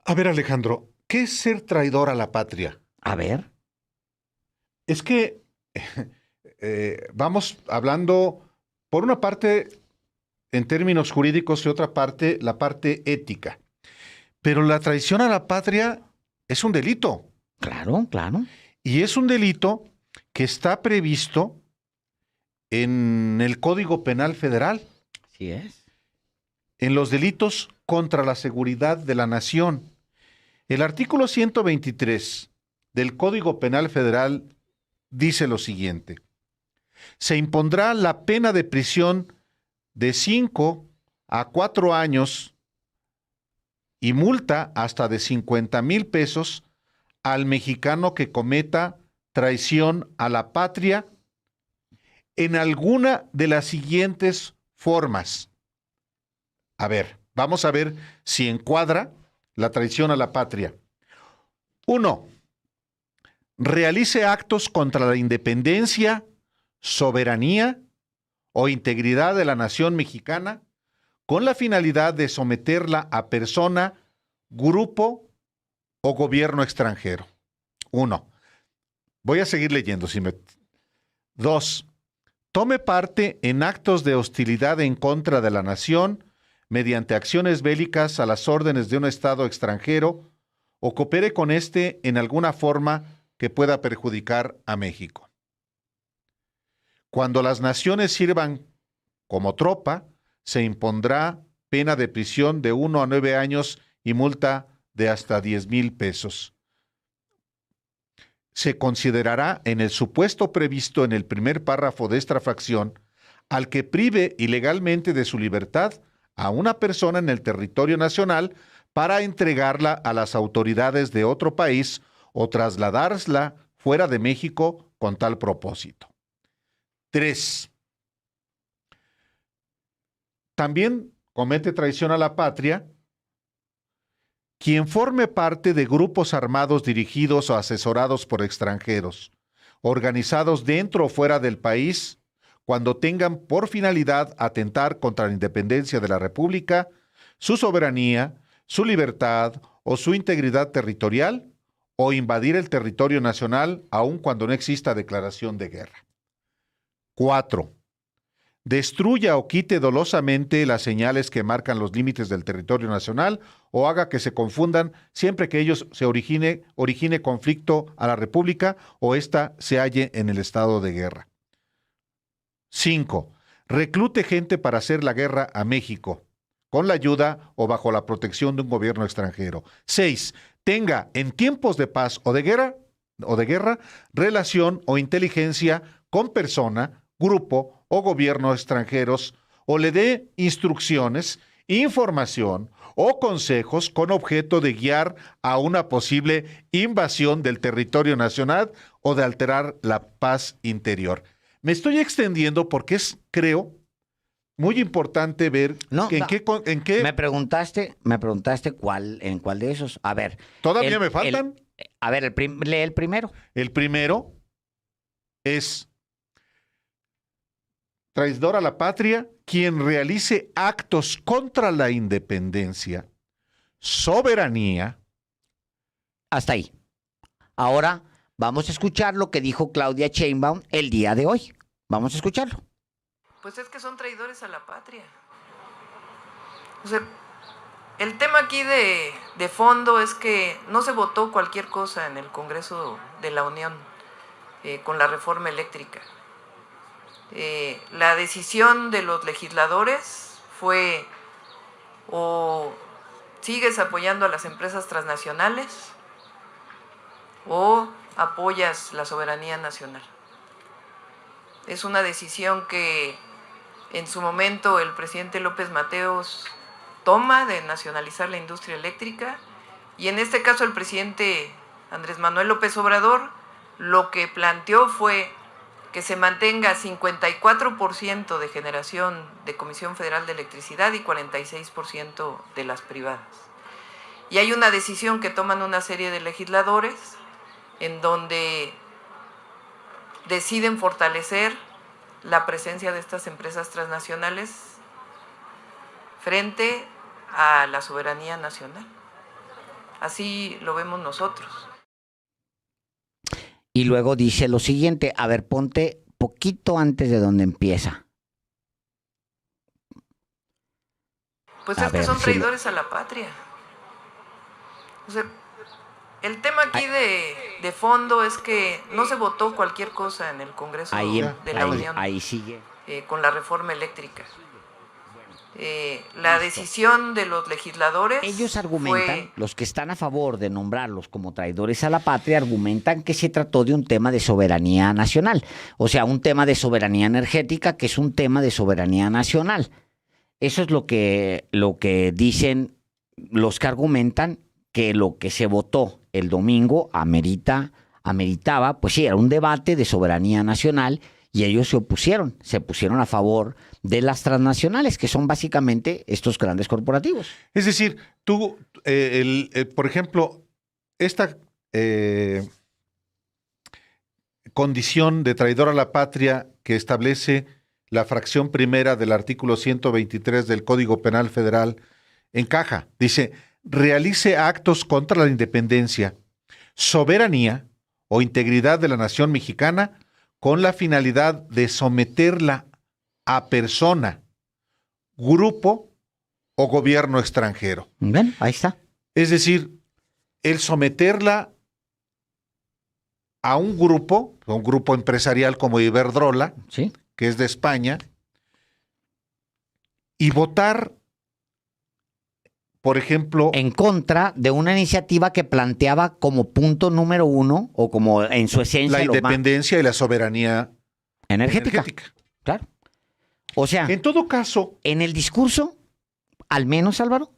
A ver, Alejandro, ¿qué es ser traidor a la patria? A ver, Es que vamos hablando, por una parte, en términos jurídicos y otra parte, la parte ética. Pero la traición a la patria es un delito. claro, claro. Y es un delito que está previsto en el Código Penal Federal, Así es. en los delitos contra la seguridad de la nación. El artículo 123 del Código Penal Federal dice lo siguiente: se impondrá la pena de prisión de 5 a 4 años y multa hasta de 50,000 pesos al mexicano que cometa traición a la patria en alguna de las siguientes formas. A ver, vamos a ver si encuadra la traición a la patria. 1. Realice actos contra la independencia, soberanía o integridad de la nación mexicana con la finalidad de someterla a persona, grupo o gobierno extranjero. 1. Voy a seguir leyendo. 2. Tome parte en actos de hostilidad en contra de la nación mediante acciones bélicas a las órdenes de un Estado extranjero o coopere con éste en alguna forma que pueda perjudicar a México. Cuando las naciones sirvan como tropa, se impondrá pena de prisión de 1 a 9 años y multa de hasta 10,000 pesos. Se considerará en el supuesto previsto en el primer párrafo de esta fracción al que prive ilegalmente de su libertad a una persona en el territorio nacional para entregarla a las autoridades de otro país o trasladarla fuera de México con tal propósito. 3. También comete traición a la patria quien forme parte de grupos armados dirigidos o asesorados por extranjeros, organizados dentro o fuera del país, cuando tengan por finalidad atentar contra la independencia de la República, su soberanía, su libertad o su integridad territorial, o invadir el territorio nacional aun cuando no exista declaración de guerra. 4. Destruya o quite dolosamente las señales que marcan los límites del territorio nacional o haga que se confundan siempre que ellos se origine conflicto a la República o ésta se halle en el estado de guerra. 5. Reclute gente para hacer la guerra a México, con la ayuda o bajo la protección de un gobierno extranjero. 6. Tenga en tiempos de paz o de guerra relación o inteligencia con persona, grupo o gobierno extranjeros o le dé instrucciones, información o consejos con objeto de guiar a una posible invasión del territorio nacional o de alterar la paz interior. Me estoy extendiendo porque es, creo, muy importante ver No, que no. en qué Me preguntaste en cuál de esos. A ver, todavía me faltan. a ver, lee el primero. El primero es traidor a la patria quien realice actos contra la independencia, soberanía. Hasta ahí. Ahora vamos a escuchar lo que dijo Claudia Sheinbaum el día de hoy. Vamos a escucharlo. Pues es que son traidores a la patria. O sea, el tema aquí de fondo es que no se votó cualquier cosa en el Congreso de la Unión con la reforma eléctrica. La decisión de los legisladores fue o sigues apoyando a las empresas transnacionales o apoyas la soberanía nacional. Es una decisión que en su momento el presidente López Mateos toma de nacionalizar la industria eléctrica y en este caso el presidente Andrés Manuel López Obrador lo que planteó fue que se mantenga 54% de generación de Comisión Federal de Electricidad y 46% de las privadas. Y hay una decisión que toman una serie de legisladores en donde deciden fortalecer la presencia de estas empresas transnacionales frente a la soberanía nacional. así lo vemos nosotros. Y luego dice lo siguiente, a ver, ponte poquito antes de donde empieza. Pues A es que ver, son sí. traidores a la patria. O sea, el tema aquí de fondo es que no se votó cualquier cosa en el Congreso Ahí, de la Unión ahí sigue. con la reforma eléctrica. La decisión de los legisladores Ellos argumentan, fue los que están a favor de nombrarlos como traidores a la patria, argumentan que se trató de un tema de soberanía nacional. O sea, un tema de soberanía energética que es un tema de soberanía nacional. Eso es lo que dicen los que argumentan que lo que se votó el domingo ameritaba, pues sí, era un debate de soberanía nacional y ellos se pusieron a favor de las transnacionales, que son básicamente estos grandes corporativos. Es decir, tú, por ejemplo, esta condición de traidor a la patria que establece la fracción primera del artículo 123 del Código Penal Federal encaja. Dice, realice actos contra la independencia, soberanía o integridad de la nación mexicana con la finalidad de someterla a persona, grupo o gobierno extranjero. ¿Ven? Ahí está. Es decir, el someterla a un grupo empresarial como Iberdrola, Sí. que es de España, y votar, por ejemplo, En contra de una iniciativa que planteaba como punto número 1, o como en su esencia, la lo más independencia y la soberanía energética. Claro. O sea, En todo caso, en el discurso, al menos, Álvaro,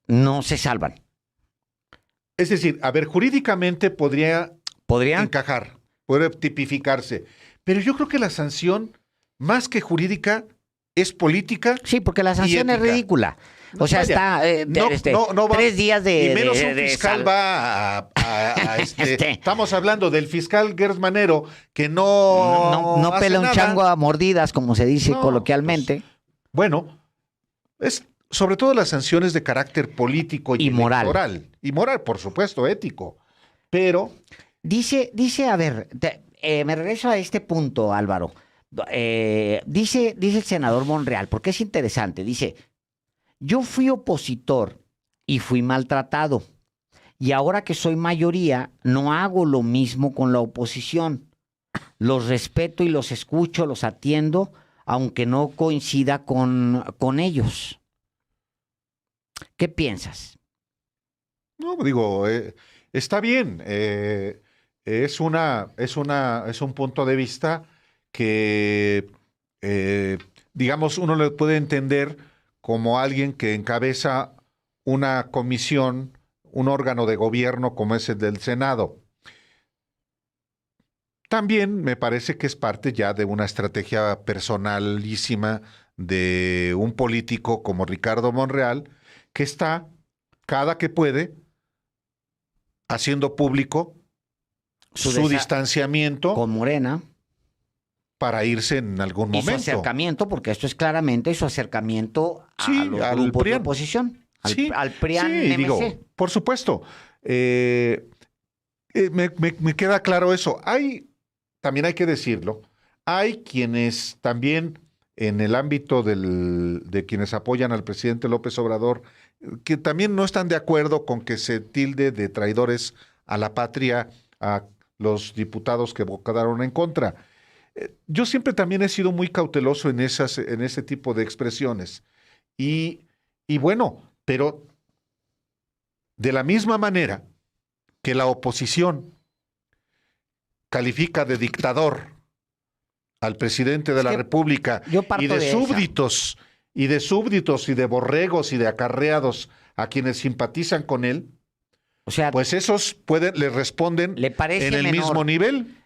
no se salvan. es decir, a ver, jurídicamente podría Podrían. encajar, puede tipificarse, pero yo creo que la sanción, más que jurídica, es política. Sí, porque la sanción es ética. ridícula. O sea, Vaya, está no va- 3 días de. y menos de- un de fiscal sal- va a Este. estamos hablando del fiscal Gers Manero, que no hace pela un nada. chango a mordidas, como se dice No, coloquialmente. Bueno, es sobre todo las sanciones de carácter político y Y moral. electoral. Y moral, por supuesto, ético. Pero Dice, a ver, me regreso a este punto, Álvaro. Dice el senador Monreal, porque es interesante. Dice, yo fui opositor y fui maltratado. Y ahora que soy mayoría, no hago lo mismo con la oposición. Los respeto y los escucho, los atiendo, aunque no coincida con ellos. ¿Qué piensas? no, digo, está bien. Es un punto de vista que, digamos, uno le puede entender como alguien que encabeza una comisión, un órgano de gobierno como es el del Senado. También me parece que es parte ya de una estrategia personalísima de un político como Ricardo Monreal, que está, cada que puede, haciendo público su distanciamiento Con Morena. para irse en algún Y su momento. acercamiento, porque esto es claramente su acercamiento Sí, a los al grupos de PRIAN. oposición. Sí, Al PRIAN sí, MC. digo, por supuesto. Me queda claro eso. También hay que decirlo, hay quienes también en el ámbito de quienes apoyan al presidente López Obrador, que también no están de acuerdo con que se tilde de traidores a la patria a los diputados que votaron en contra. Yo siempre también he sido muy cauteloso en ese tipo de expresiones. Y bueno, pero de la misma manera que la oposición califica de dictador al presidente de la República yo parto y de de esa. súbditos y de borregos y de acarreados a quienes simpatizan con él, O sea, pues esos le responden ¿le parece en el menor? mismo nivel.